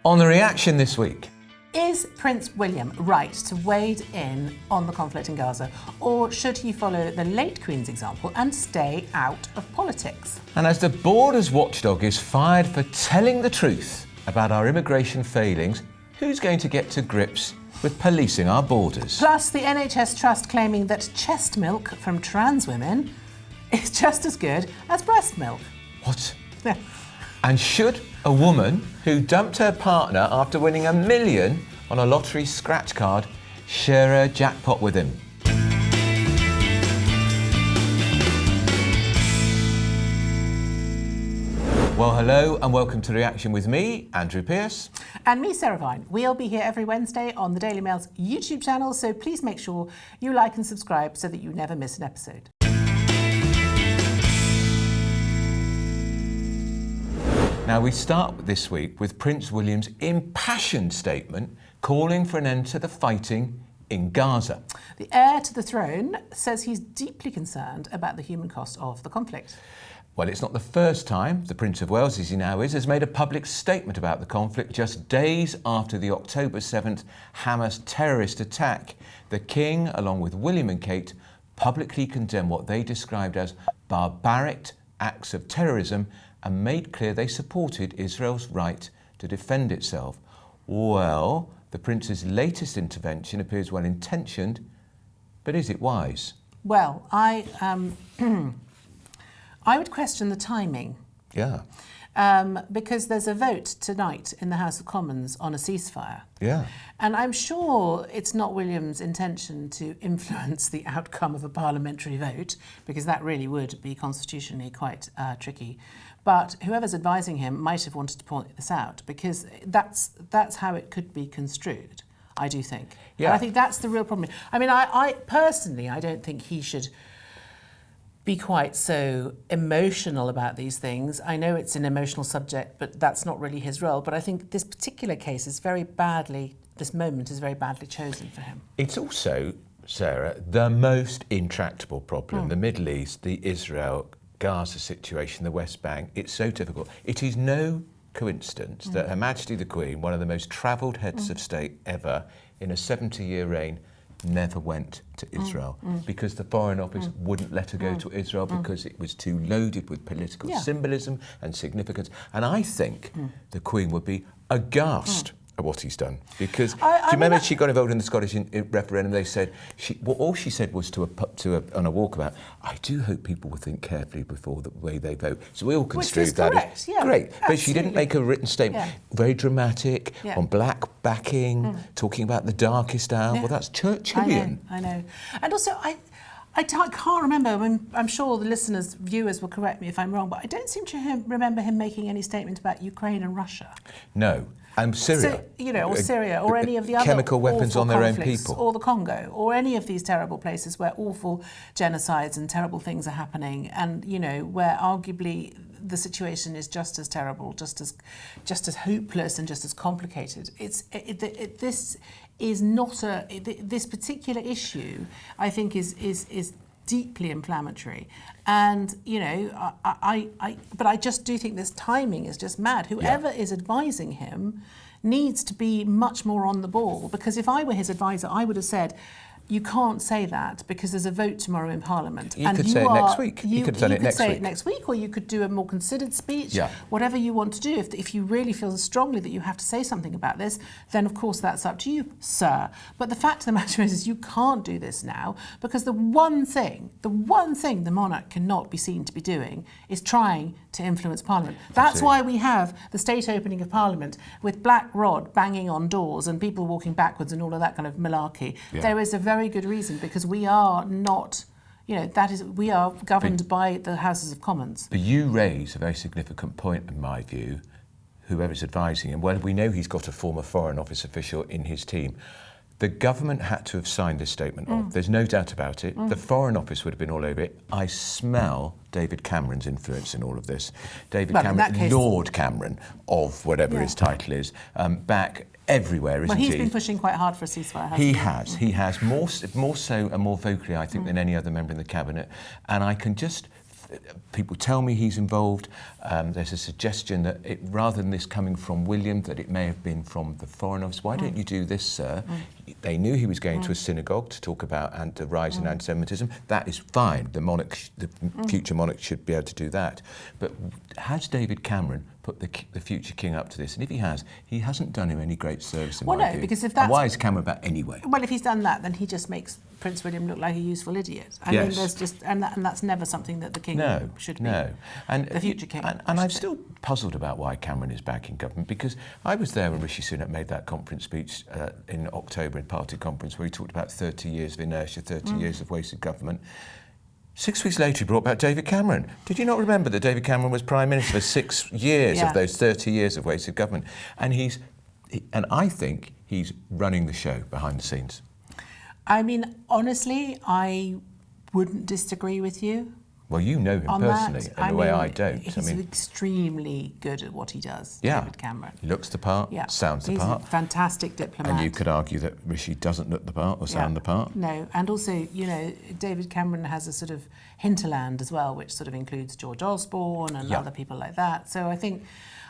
On the reaction this week. Is Prince William right to wade in on the conflict in Gaza, or should he follow the late Queen's example and stay out of politics? And as the Borders watchdog is fired for telling the truth about our immigration failings, who's going to get to grips with policing our borders? Plus, the NHS Trust claiming that chest milk from trans women is just as good as breast milk. What? Yeah. And should a woman who dumped her partner after winning $1 million on a lottery scratch card share a jackpot with him? Well, hello and welcome to Reaction with me, Andrew Pearce. And me, Sarah Vine. We'll be here every Wednesday on the Daily Mail's YouTube channel, so please make sure you like and subscribe so that you never miss an episode. Now, we start this week with Prince William's impassioned statement calling for an end to the fighting in Gaza. The heir to the throne says he's deeply concerned about the human cost of the conflict. Well, it's not the first time the Prince of Wales, as he now is, has made a public statement about the conflict just days after the October 7th Hamas terrorist attack. The King, along with William and Kate, publicly condemned what they described as barbaric acts of terrorism and made clear they supported Israel's right to defend itself. Well, the Prince's latest intervention appears well-intentioned, but is it wise? Well, I would question the timing. Yeah. Because there's a vote tonight in the House of Commons on a ceasefire. Yeah. And I'm sure it's not William's intention to influence the outcome of a parliamentary vote, because that really would be constitutionally quite tricky. But whoever's advising him might have wanted to point this out, because that's how it could be construed, I do think. Yeah. And I think that's the real problem. I mean, I personally, I don't think he should be quite so emotional about these things. I know it's an emotional subject, but that's not really his role. But I think this particular case is this moment is very badly chosen for him. It's also, Sarah, the most intractable problem. The Middle East, the Israel-Gaza situation, the West Bank, it's so difficult. It is no coincidence that Her Majesty the Queen, one of the most travelled heads of state ever in a 70-year reign, never went to Israel because the Foreign Office wouldn't let her go to Israel because it was too loaded with political symbolism and significance. And I think the Queen would be aghast at what he's done, because do you remember she got involved in the Scottish referendum? They said all she said was on a walkabout, I do hope people will think carefully before the way they vote. So we all construed that as great, but she didn't make a written statement. Very dramatic, on black backing, talking about the darkest hour. Well, that's Churchillian. I know. And also, I can't remember. I mean, I'm sure the listeners, viewers will correct me if I'm wrong, but I don't seem to remember him making any statement about Ukraine and Russia. No. And Syria. So, or Syria, or any of the other chemical weapons on their own people. Or the Congo, or any of these terrible places where awful genocides and terrible things are happening, and, where arguably the situation is just as terrible, just as hopeless and just as complicated. This is not this particular issue, I think, is deeply inflammatory, and but I just do think this timing is just mad. Whoever is advising him needs to be much more on the ball, because if I were his advisor, I would have said, you can't say that because there's a vote tomorrow in Parliament. You could say it next week. You could say it next week, or you could do a more considered speech, yeah. Whatever you want to do. If you really feel strongly that you have to say something about this, then of course that's up to you, sir. But the fact of the matter is you can't do this now, because the one thing the monarch cannot be seen to be doing is trying to influence Parliament. That's why we have the state opening of Parliament with Black Rod banging on doors and people walking backwards and all of that kind of malarkey. Yeah. There is a very good reason, because we are not, we are governed by the Houses of Commons. But you raise a very significant point, in my view, whoever's advising him. Well, we know he's got a former Foreign Office official in his team. The government had to have signed this statement off. There's no doubt about it. The Foreign Office would have been all over it. I smell David Cameron's influence in all of this. Lord Cameron, of whatever his title is, back everywhere, isn't he? Well, he's been pushing quite hard for a ceasefire, hasn't he? He has, more so and more vocally, I think, than any other member in the cabinet. And I can just People tell me he's involved. There's a suggestion that rather than this coming from William, that it may have been from the Foreign Office. Why don't you do this, sir? They knew he was going to a synagogue to talk about the rise in anti-Semitism. That is fine. The future monarch should be able to do that. But has David Cameron put the future king up to this? And if he has, he hasn't done him any great service in my view. Because if that's... And why is Cameron back anyway? Well, if he's done that, then he just makes Prince William look like a useful idiot. I mean, there's just... And that's never something that the king should be. No. And the future king. And I'm still puzzled about why Cameron is back in government, because I was there when Rishi Sunak made that conference speech in October in party conference where he talked about 30 years of inertia, 30 years of wasted government. 6 weeks later, he brought back David Cameron. Did you not remember that David Cameron was Prime Minister for 6 years of those 30 years of wasted government? And I think he's running the show behind the scenes. I mean, honestly, I wouldn't disagree with you. Well, you know him personally, in a way I don't. He's extremely good at what he does, yeah. David Cameron. He looks the part, sounds the part. He's a fantastic diplomat. And you could argue that Rishi doesn't look the part or sound the part. No, and also, you know, David Cameron has a sort of hinterland as well, which sort of includes George Osborne and other people like that. So I think,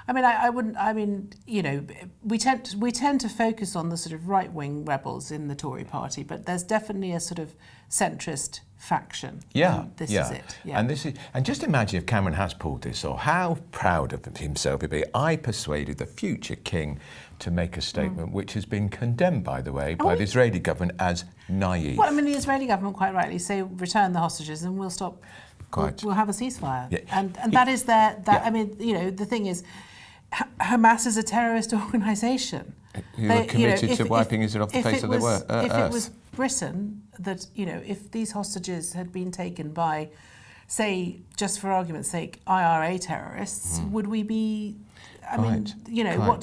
I mean, you know, we tend to focus on the sort of right-wing rebels in the Tory party, but there's definitely a sort of centrist faction. Yeah, this is it. Yeah. And just imagine if Cameron has pulled this off, how proud of himself he'd be. I persuaded the future king to make a statement which has been condemned, by the way, by the Israeli government as naive. Well, I mean, the Israeli government quite rightly say return the hostages and we'll stop. We'll have a ceasefire. Yeah. And that is their. I mean, you know, the thing is, Hamas is a terrorist organisation. Who are committed to wiping Israel off the face of the earth. If it was Britain, that, you know, if these hostages had been taken by, say, just for argument's sake, IRA terrorists, would we be... I mean, you know,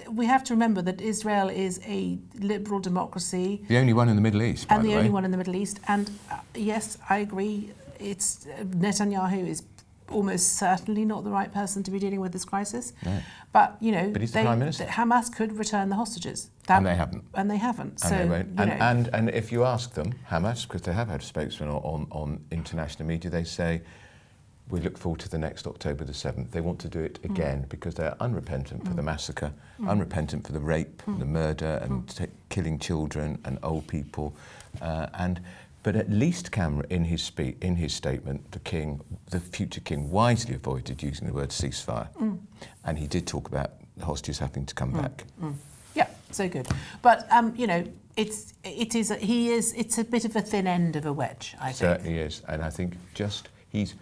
we have to remember that Israel is a liberal democracy. The only one in the Middle East, by the way. And the only one in the Middle East. And yes, I agree, Netanyahu is almost certainly not the right person to be dealing with this crisis. No. But, you know, he's the Prime Minister. Hamas could return the hostages. And they haven't. And they haven't. And so, they won't. You know. And if you ask them, Hamas, because they have had a spokesman on international media, they say, we look forward to the next October the 7th. They want to do it again because they're unrepentant for the massacre, unrepentant for the rape, the murder, and killing children and old people. But at least Cameron, in his statement, the future king, wisely avoided using the word ceasefire, and he did talk about the hostages having to come back. Yeah, so good. But you know, it's a bit of a thin end of a wedge, I think. Certainly is, and I think he's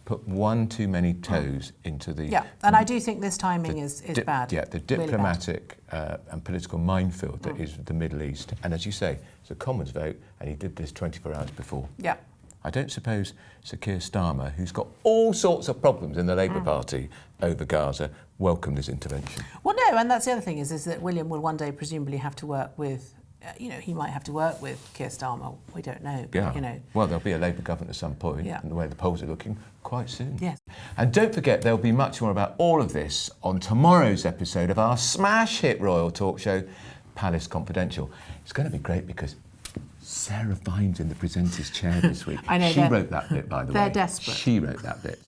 put one too many toes into the... Yeah, and I do think this timing is bad. Yeah, the diplomatic and political minefield that is the Middle East. And as you say, it's a Commons vote, and he did this 24 hours before. Yeah. I don't suppose Sir Keir Starmer, who's got all sorts of problems in the Labour Party over Gaza, welcomed this intervention. Well, no, and that's the other thing is that William will one day presumably have to work with... you know, he might have to work with Keir Starmer. We don't know. But, you know. Well, there'll be a Labour government at some point, and the way the polls are looking, quite soon. Yes. And don't forget, there'll be much more about all of this on tomorrow's episode of our smash hit royal talk show, Palace Confidential. It's going to be great because Sarah Vine's in the presenter's chair this week. I know. She wrote that bit, by the way. They're desperate. She wrote that bit.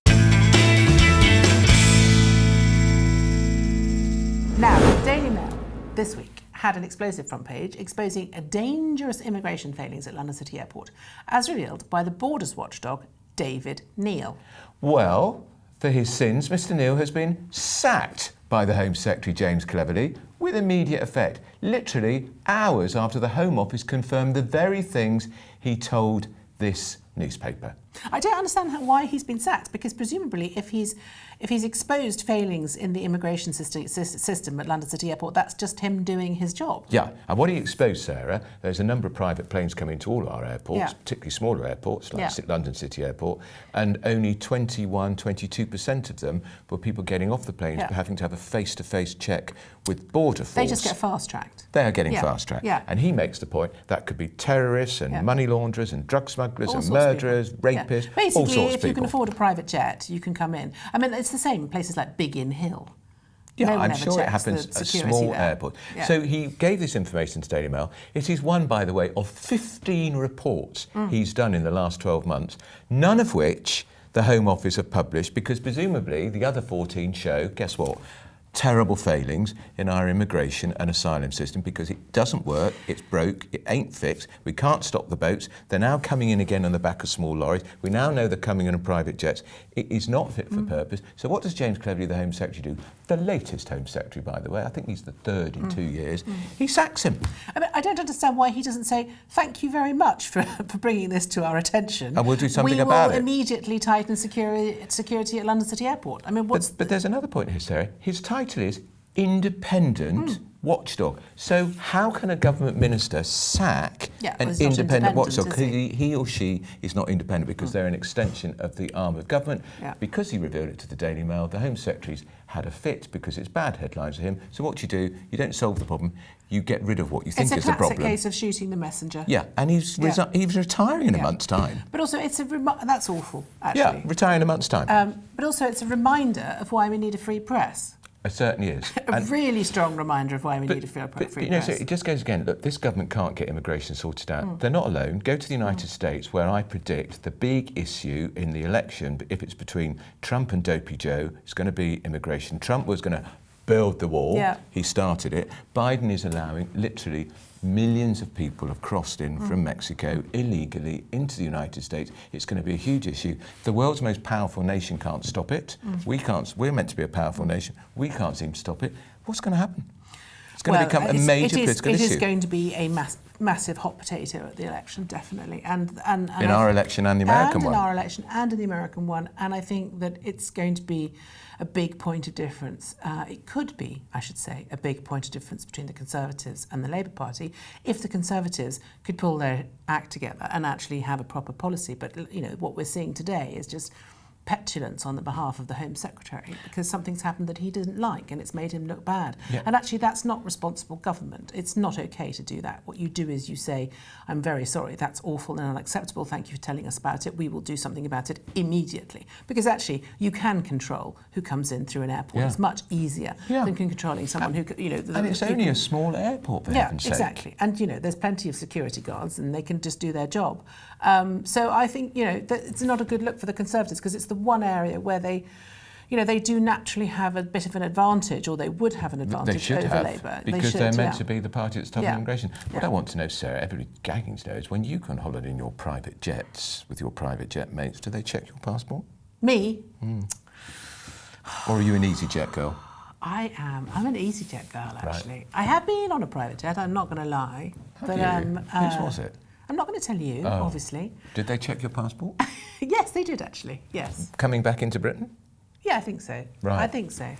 Now, the Daily Mail this week had an explosive front page exposing a dangerous immigration failings at London City Airport, as revealed by the Borders watchdog David Neil. Well, for his sins, Mr Neil has been sacked by the Home Secretary James Cleverly with immediate effect, literally hours after the Home Office confirmed the very things he told this newspaper. I don't understand why he's been sacked, because presumably if he's exposed failings in the immigration system at London City Airport, that's just him doing his job. Yeah, and what he exposed, Sarah, there's a number of private planes coming to all our airports, particularly smaller airports like London City Airport, and only 22% of them were people getting off the planes but having to have a face-to-face check with border force. They just get fast-tracked. They are getting fast-tracked. Yeah. And he makes the point that could be terrorists and money launderers and drug smugglers and murderers, rapists, Basically, all sorts of people. if you can afford a private jet, you can come in. I mean, it's the same in places like Biggin Hill. Yeah, I'm sure it happens at small airports. Yeah. So he gave this information to Daily Mail. It is one, by the way, of 15 reports he's done in the last 12 months, none of which the Home Office have published, because presumably the other 14 show, guess what? Terrible failings in our immigration and asylum system, because it doesn't work, it's broke, it ain't fixed, we can't stop the boats, they're now coming in again on the back of small lorries, we now know they're coming in on private jets, it is not fit for purpose. So what does James Cleverly, the Home Secretary, do? The latest Home Secretary, by the way, I think he's the third in 2 years, he sacks him. I mean, I don't understand why he doesn't say, thank you very much for bringing this to our attention. And we'll do something about it. We will immediately tighten security at London City Airport. I mean, what's... But there's another point here, Sarah. His title is independent watchdog. So how can a government minister sack an independent watchdog? He or she is not independent, because they're an extension of the arm of government. Yeah. Because he revealed it to the Daily Mail, the Home Secretary's had a fit because it's bad headlines for him. So what you do, you don't solve the problem, you get rid of what you think is the problem. It's a classic case of shooting the messenger. Yeah, and he's retiring in a month's time. But also, that's awful, actually. Yeah, retiring in a month's time. But also, it's a reminder of why we need a free press. It certainly is. A really strong reminder of why we need a free press. So it just goes again, look, this government can't get immigration sorted out. They're not alone. Go to the United States, where I predict the big issue in the election, if it's between Trump and Dopey Joe, it's going to be immigration. Trump was going to build the wall. Yeah. He started it. Biden is allowing literally millions of people have crossed in from Mexico illegally into the United States. It's going to be a huge issue. The world's most powerful nation can't stop it. We can't. We're meant to be a powerful nation. We can't seem to stop it. What's going to happen? It's going to become a major political issue. It is going to be a massive hot potato at the election, definitely. And in our election and the American one. In our election and in the American one. And I think that it's going to be a big point of difference. It could be, I should say, a big point of difference between the Conservatives and the Labour Party if the Conservatives could pull their act together and actually have a proper policy. But, you know, what we're seeing today is just petulance on the behalf of the Home Secretary, because something's happened that he didn't like and it's made him look bad. Yeah. And actually that's not responsible government. It's not okay to do that. What you do is you say, I'm very sorry, that's awful and unacceptable, thank you for telling us about it, we will do something about it immediately. Because actually you can control who comes in through an airport. It's much easier than controlling someone who, you know... And it's only a small airport, for heaven's sake. Exactly. And, you know, there's plenty of security guards and they can just do their job. So I think, you know, that it's not a good look for the Conservatives, because it's the one area where they, you know, they do naturally have a bit of an advantage, or they would have an advantage over Labour. Because they're meant to be the party that's stopping immigration. What I want to know, Sarah, everybody gagging to know, is when you go on holiday in your private jets with your private jet mates, do they check your passport? Me? Or are you an EasyJet girl? I am. I'm an EasyJet girl, actually. Right. I have been on a private jet, I'm not going to lie. Have you? Whose was it? I'm not going to tell you, obviously. Did they check your passport? Yes, they did, actually, yes. Coming back into Britain? Yeah, I think so. Right. I think so.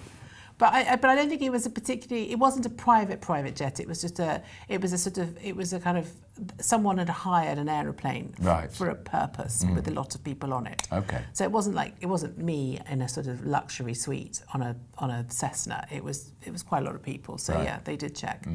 But I don't think it was it wasn't a private jet. It was just it was a kind of, someone had hired an aeroplane for a purpose with a lot of people on it. Okay. So it wasn't me in a sort of luxury suite on a Cessna. It was quite a lot of people. So yeah, they did check.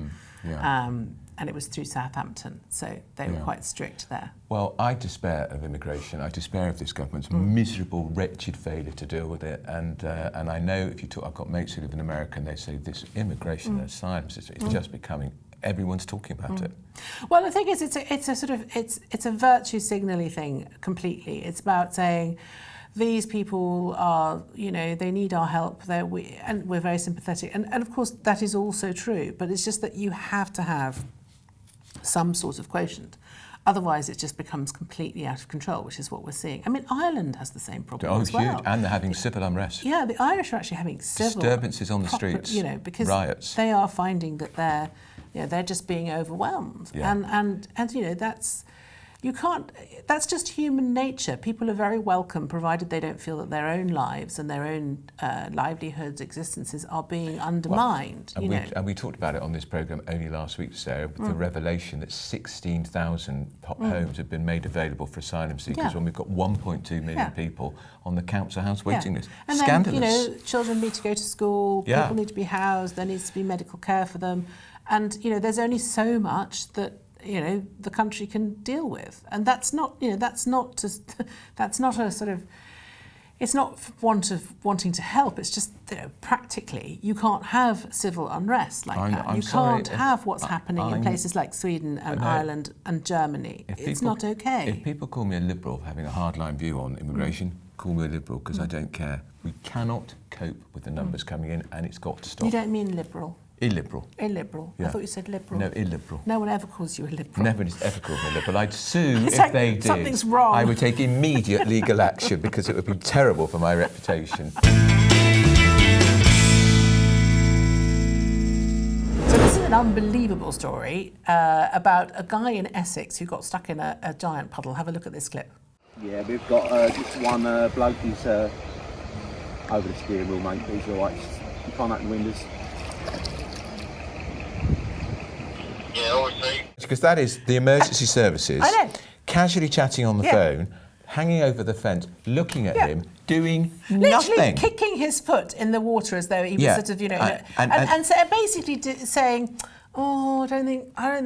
And it was through Southampton, so they were quite strict there. Well, I despair of immigration. I despair of this government's miserable, wretched failure to deal with it. And I know if you talk, I've got mates who live in America, and they say this immigration and asylum system is just becoming. Everyone's talking about it. Well, the thing is, it's a virtue signalling thing completely. It's about saying, these people are, you know, they need our help. And we're very sympathetic. And of course, that is also true. But it's just that you have to have some sort of quotient. Otherwise, it just becomes completely out of control, which is what we're seeing. I mean, Ireland has the same problem as well. Huge. And they're having civil unrest. Yeah, the Irish are actually having civil disturbances on the streets, you know, because riots. They are finding that they're just being overwhelmed. Yeah. And you know, that's just human nature. People are very welcome, provided they don't feel that their own lives and their own livelihoods, existences are being undermined. Well, and we talked about it on this programme only last week, Sarah, with the revelation that 16,000 homes have been made available for asylum seekers when we've got 1.2 million people on the council house waiting list. And scandalous. Then, you know, children need to go to school, people need to be housed, there needs to be medical care for them. And, you know, there's only so much that, you know, the country can deal with. And that's not, you know, that's not a sort of, it's not want of wanting to help, it's just, you know, practically you can't have civil unrest like that. You can't have what's happening in places like Sweden and Ireland and Germany. It's not okay. If people call me a liberal for having a hardline view on immigration, call me a liberal because I don't care. We cannot cope with the numbers coming in, and it's got to stop. You don't mean liberal? Illiberal. Illiberal. Yeah. I thought you said liberal. No, illiberal. No one ever calls you a liberal. Nobody's ever called me a liberal. I'd sue It's if like they did. something's wrong. I would take immediate legal action because it would be terrible for my reputation. So this is an unbelievable story about a guy in Essex who got stuck in a giant puddle. Have a look at this clip. Yeah, we've got just one bloke who's over the steering wheel, mate. He's all right. You can't open the windows. Yeah, obviously. Because that is the emergency services I know. casually chatting on the phone, hanging over the fence, looking at him, doing Literally nothing. kicking his foot in the water as though he was sort of, you know, and so basically saying, "Oh, I don't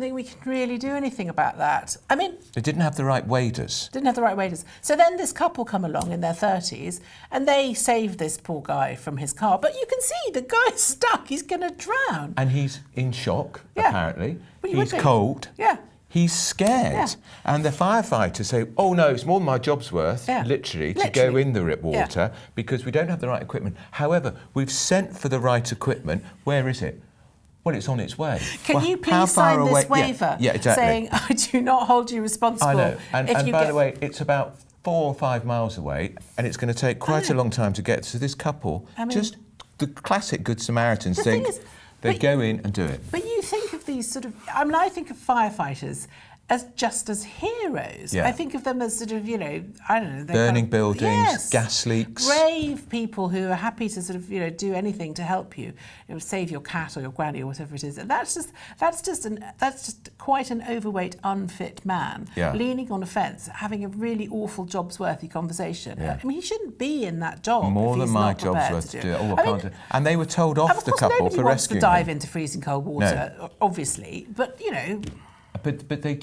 think we can really do anything about that." I mean, They didn't have the right waders. didn't have the right waders. So then this couple come along in their 30s and they save this poor guy from his car. But you can see the guy's stuck. He's going to drown. And he's in shock, Yeah. apparently. Well, you He's would be. cold. Yeah. He's scared. Yeah. And the firefighters say, oh no, it's more than my job's worth, Yeah. literally, to go Literally. in the water because we don't have the right equipment. However, we've sent for the right equipment. Where is it? Well, it's on its way. Can Well, you how please far sign away? this waiver Yeah, exactly. saying, I do not hold you responsible? I know. And if you by get... the way, it's about 4 or 5 miles away, and it's going to take quite a long time to get to this couple. I mean, just the classic Good Samaritans the think thing is, they but- go in and do it. But you think of these sort of... I mean, I think of firefighters as just as heroes. Yeah. I think of them as sort of, you know, I don't know... they're Burning kind of- buildings, yes, gas leaks. brave people who are happy to sort of, you know, do anything to help you, save your cat or your granny or whatever it is. And that's just quite an overweight, unfit man leaning on a fence, having a really awful jobs-worthy conversation. Yeah. I mean, he shouldn't be in that job. More if than he's my not job's prepared worth to do it. it. Oh, I I can't mean, do it. And they were told off, of the course, couple, nobody for wants to rescuing dive them. into freezing cold water, obviously. But, you know... But the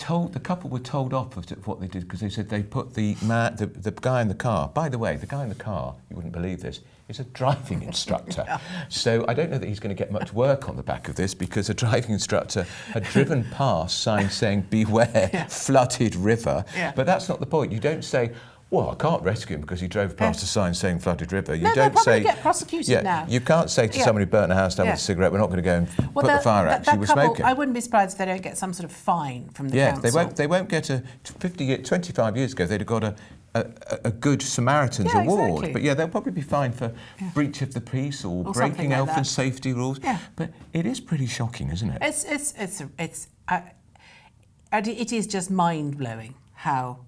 couple were told off of what they did because they said they put the guy in the car. By the way, the guy in the car, you wouldn't believe this, is a driving instructor. So I don't know that he's going to get much work on the back of this because a driving instructor had driven past signs saying "Beware, flooded river." Yeah. But that's not the point. You don't say, well, I can't rescue him because he drove past a sign saying flooded river. You No, don't they'll say... probably get prosecuted now. You can't say to somebody who burnt a house down with a cigarette, we're not going to go and put the fire out because you were smoking. I wouldn't be surprised if they don't get some sort of fine from the Yes, council. they won't get 25 years ago, they'd have got a Good Samaritans award. Exactly. But yeah, they'll probably be fined for breach of the peace or something breaking like health that. and safety rules. Yeah. But it is pretty shocking, isn't it? It is just mind-blowing how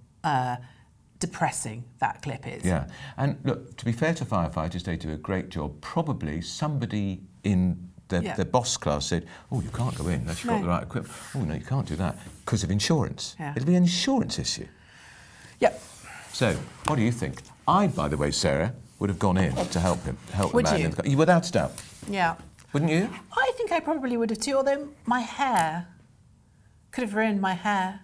depressing that clip is. Yeah, and look, to be fair to firefighters, they do a great job. Probably somebody in the boss class said, oh, you can't go in unless you've got the right equipment. Oh, no, you can't do that because of insurance. Yeah. It'll be an insurance issue. Yep. So, what do you think? I, by the way, Sarah, would have gone in to help him, Would the man you? in the car. Without a doubt. Yeah. Wouldn't you? I think I probably would have too, although my hair could have ruined my hair.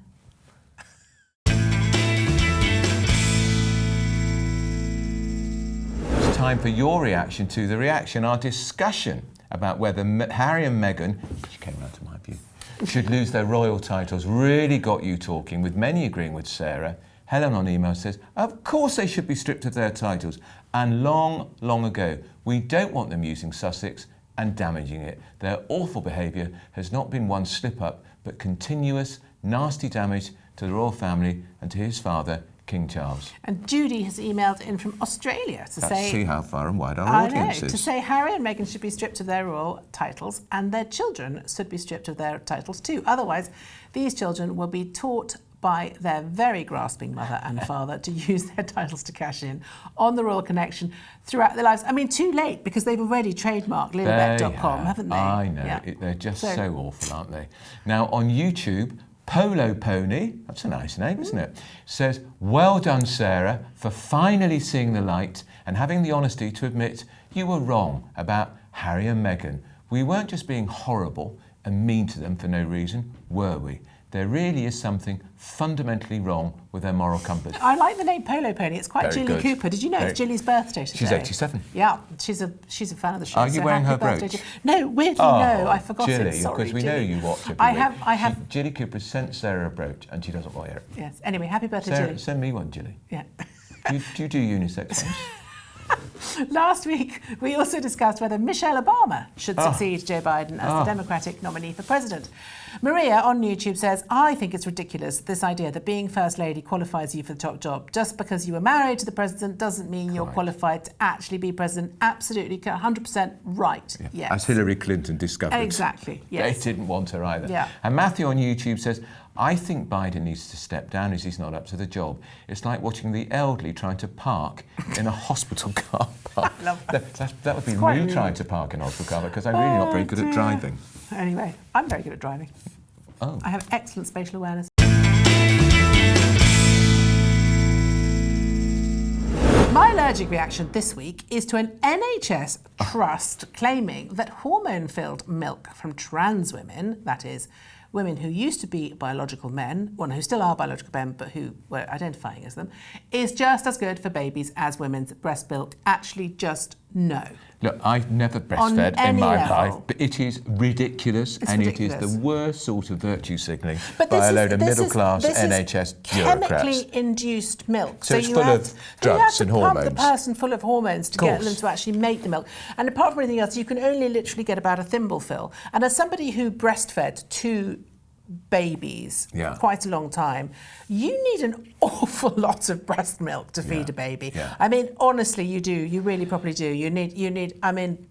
It's time for your reaction to the reaction, our discussion about whether Harry and Meghan, which came round to my view, should lose their royal titles, really got you talking, with many agreeing with Sarah. Helen on email says, of course they should be stripped of their titles. And long, long ago, we don't want them using Sussex and damaging it. Their awful behaviour has not been one slip-up, but continuous, nasty damage to the royal family and to his father, King Charles. And Judy has emailed in from Australia to Let's say... see how far and wide our I audience know, is. to say Harry and Meghan should be stripped of their royal titles and their children should be stripped of their titles too. Otherwise, these children will be taught by their very grasping mother and father to use their titles to cash in on the royal connection throughout their lives. I mean, too late, because they've already trademarked lilibet.com, haven't they? I know. Yeah. They're just so awful, aren't they? Now, on YouTube, Polo Pony, that's a nice name, isn't it? Says, well done, Sarah, for finally seeing the light and having the honesty to admit you were wrong about Harry and Meghan. We weren't just being horrible and mean to them for no reason, were we? There really is something fundamentally wrong with their moral compass. I like the name Polo Pony. It's quite Very Julie good. Cooper. Did you know it's Julie's birthday today? She's 87. Yeah, she's a fan of the show. Are you wearing happy her birthday, brooch? No, weirdly, no. I forgot Jilly, it. Sorry, because we know Julie. you watch every I week. have. Jilly Cooper sent Sarah a brooch and she doesn't wear it. Yes. Anyway, happy birthday, Sarah, Julie. send me one, Jilly. Yeah. Do you do unisex ones? Last week, we also discussed whether Michelle Obama should succeed Joe Biden as the Democratic nominee for president. Maria on YouTube says, I think it's ridiculous, this idea that being First Lady qualifies you for the top job. Just because you were married to the president doesn't mean you're qualified to actually be president. Absolutely, 100% right. Yeah. Yes. As Hillary Clinton discovered. Exactly, yes. They didn't want her either. Yeah. And Matthew on YouTube says, I think Biden needs to step down as he's not up to the job. It's like watching the elderly trying to park in a hospital car park. I love that. That would be quite me trying to park in a hospital car park because I'm really not very good at driving. Anyway, I'm very good at driving. Oh. I have excellent spatial awareness. My allergic reaction this week is to an NHS trust claiming that hormone-filled milk from trans women, that is, women who used to be biological men, well, who still are biological men, but who were identifying as them, is just as good for babies as women's breast milk. Actually, just no. Look, I've never breastfed in my life, but it is ridiculous, It's and ridiculous. it is the worst sort of virtue signalling But by this a is- load of this is- middle-class this is NHS chemically bureaucrats. induced milk. So it's you full have of to- drugs you have to and pump hormones. the person full of hormones to Of get course. them to actually make the milk. And apart from anything else, you can only literally get about a thimble fill. And as somebody who breastfed 2 babies Yeah. for quite a long time, you need an awful lot of breast milk to feed a baby. Yeah. I mean, honestly, you do. You really probably do. You need. I mean,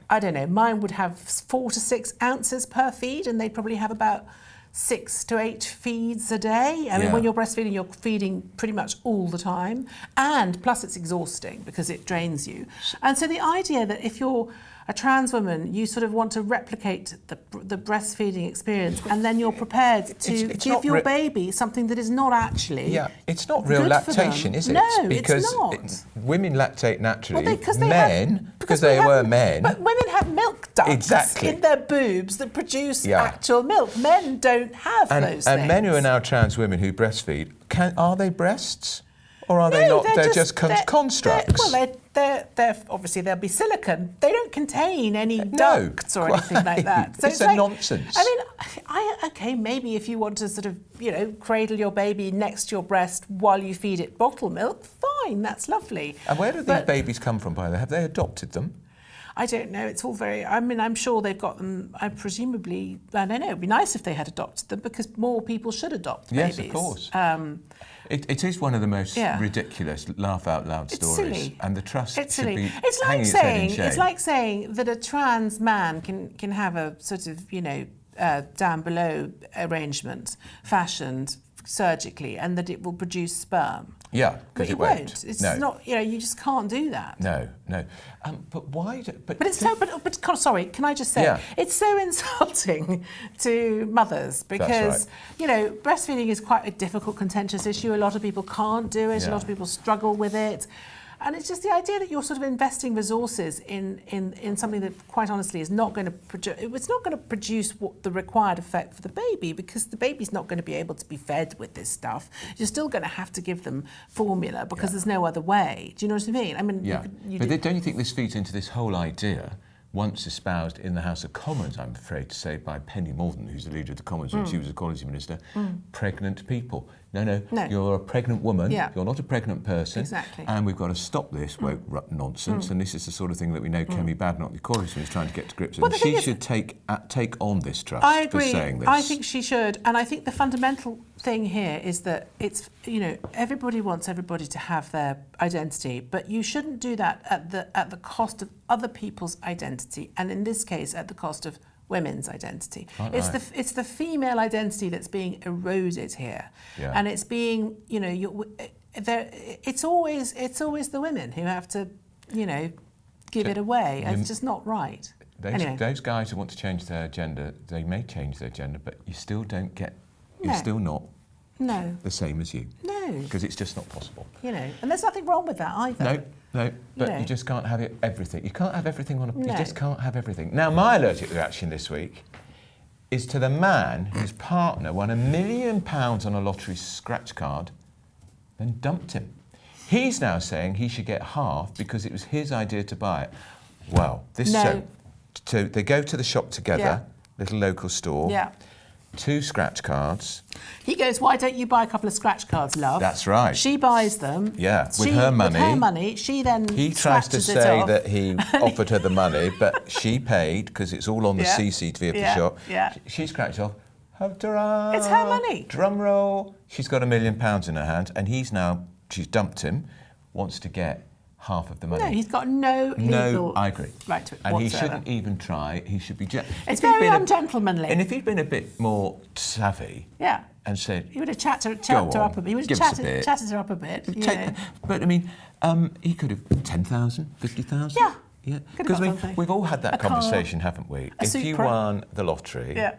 I don't know. Mine would have 4 to 6 ounces per feed, and they'd probably have about 6 to 8 feeds a day. I mean, Yeah. when you're breastfeeding, you're feeding pretty much all the time, and plus it's exhausting because it drains you. And so the idea that if you're a trans woman, you sort of want to replicate the breastfeeding experience, and then you're prepared to it's give not your baby something that is not actually. Yeah, it's not real good for them. lactation, is it? No, because it's not. Women lactate naturally. Well, because they men, because we they have- were men. But women have milk ducts Exactly. in their boobs that produce Yeah. actual milk. Men don't have those and things. men who are now trans women who breastfeed, are they breasts? Or are they No, not? They're just constructs. They're obviously they'll be silicone. They don't contain any ducts or anything like that. So It's a nonsense. I mean, okay, maybe if you want to sort of, cradle your baby next to your breast while you feed it bottle milk, fine, that's lovely. And where do these But babies come from, by the way? Have they adopted them? I don't know. It's all very. I mean, I'm sure they've got them. I don't know. It'd be nice if they had adopted them because more people should adopt babies. Yes, of course. It is one of the most ridiculous, laugh out loud stories, silly. and the trust It's should silly. be It's like hanging its head in saying shame. that a trans man can have a sort of down below arrangement fashioned surgically, and that it will produce sperm. Yeah, But because it it won't. won't. It's No. not. You just can't do that. No. But why? But it's so. But sorry, can I just say it's so insulting to mothers because breastfeeding is quite a difficult, contentious issue. A lot of people can't do it. A lot of people struggle with it. And it's just the idea that you're sort of investing resources in something that, quite honestly, is not going to produce. It's not going to produce the required effect for the baby because the baby's not going to be able to be fed with this stuff. You're still going to have to give them formula because there's no other way. Do you know what I mean? I mean, don't you think this feeds into this whole idea? Once espoused in the House of Commons, I'm afraid to say, by Penny Mordaunt, who's the leader of the Commons when she was Equality Minister, pregnant people. No, you're a pregnant woman, you're not a pregnant person, Exactly. and we've got to stop this woke nonsense, and this is the sort of thing that we know Kemi Badenoch, the Equality Minister, is trying to get to grips with. Well, And the thing she is- should take on this trust I agree. for saying this. I think she should, and I think the fundamental thing here is that it's everybody wants everybody to have their identity, but you shouldn't do that at the cost of other people's identity, and in this case, at the cost of women's identity. It's the female identity that's being eroded here, and it's being it's always the women who have to give it away. It's just not right. Those guys who want to change their gender, they may change their gender, but you still don't get. You're No. still not No. the same as you. No. Because it's just not possible. And there's nothing wrong with that either. No, but know. you just can't have everything. You can't have everything on a... No. You just can't have everything. Now, my allergic reaction this week is to the man whose partner won £1 million on a lottery scratch card, then dumped him. He's now saying he should get half because it was his idea to buy it. Well, this No. so they go to the shop together, little local store. Yeah. 2 scratch cards. He goes, why don't you buy a couple of scratch cards, love? That's right. She buys them. Yeah, with her money. With her money, she then He tries to scratches it say off. that he offered her the money, but she paid because it's all on the Yeah. CCTV of the Yeah, shop. yeah. She scratched off. Ta-da! It's her money. Drum roll. She's got £1 million in her hand, and she's dumped him, wants to get half of the money. No, he's got no legal I agree. right to it And whatsoever. he shouldn't even try. He should be... It's very ungentlemanly. And if he'd been a bit more savvy Yeah. and said... He would have chatted Go her on, up a bit. He would give have us a bit. chatted her up a bit. You know. But, I mean, he could have 10,000, 50,000. Yeah. Yeah. Could have Because, got something. we've all had that A car, conversation, haven't we? If you Supra. won the lottery... Yeah.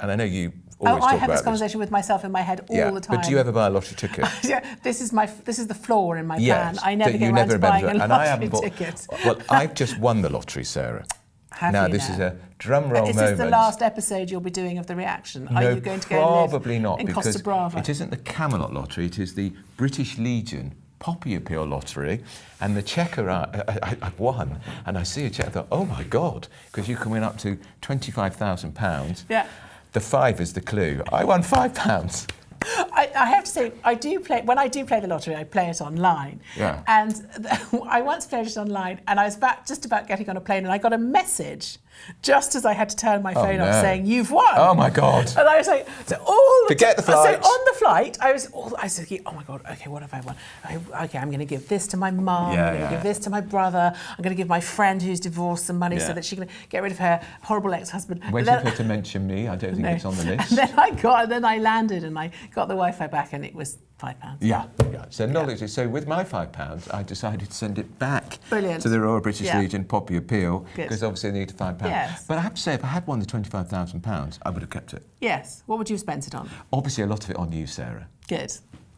And I know you always I talk have about this conversation with myself in my head all the time. But do you ever buy a lottery ticket? Yeah, this is the flaw in my Yes. plan. I never that get you around never to buying a remember. And I lottery haven't bought... ticket. Well, I've just won the lottery, Sarah. Have now, you this now? is a drum roll Is moment. this the last episode you'll be doing of the reaction? Are No, you going to go and live probably not, in because Costa Brava? it isn't the Camelot lottery, it is the British Legion Poppy Appeal lottery, and the checker I've won, and I see a check, I thought, oh my God, because you can win up to £25,000. Yeah. The 5 is the clue. I won £5. I have to say, when I do play the lottery, I play it online. Yeah. And I once played it online, and I was just about getting on a plane, and I got a message just as I had to turn my phone off saying, "You've won." Oh my God. And I was like, Forget the flight. So on the flight, I was thinking, oh my God, okay, what have I won? Okay, I'm going to give this to my mum. I'm going to give this to my brother. I'm going to give my friend who's divorced some money so that she can get rid of her horrible ex-husband. Waiting for her to mention me. I don't think it's on the list. And then I landed and I got the Wi-Fi back, and it was £5. Yeah. So knowledge. So with my £5, I decided to send it back Brilliant. to the Royal British Yeah. Legion Poppy Appeal, Good. because obviously they need £5. Yes. But I have to say, if I had won the £25,000, I would have kept it. Yes. What would you have spent it on? Obviously, a lot of it on you, Sarah. Good.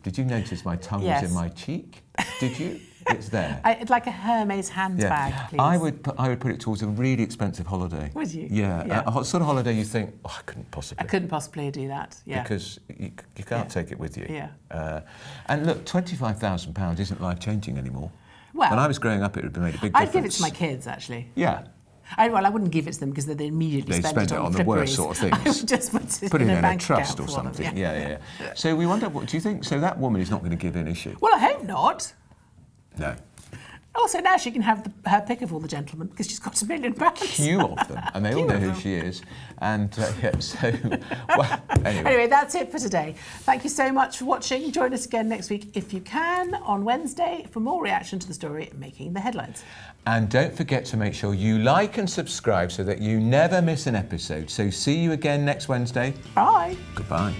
Did you notice my tongue Yes. was in my cheek? Did you? It's there. It's like a Hermes handbag, please. I would put it towards a really expensive holiday. Would you? Yeah. Yeah. A sort of holiday you think, oh, I couldn't possibly. I couldn't possibly do that. Yeah. Because you can't take it with you. Yeah. And look, £25,000 isn't life-changing anymore. Well, when I was growing up, it would have made a big difference. I'd give it to my kids, actually. Yeah. I wouldn't give it to them because they'd immediately They spend it on the worst sort of things. I would just put it in a a bank trust account or for them, something. Yeah. So we wonder, what do you think? So that woman is not going to give in, is she? Well, I hope not. No. Also, now she can have her pick of all the gentlemen because she's got £1 million. Few of them, and they all know who she is. And well, Anyway, that's it for today. Thank you so much for watching. Join us again next week if you can on Wednesday for more reaction to the story making the headlines. And don't forget to make sure you like and subscribe so that you never miss an episode. So see you again next Wednesday. Bye. Goodbye.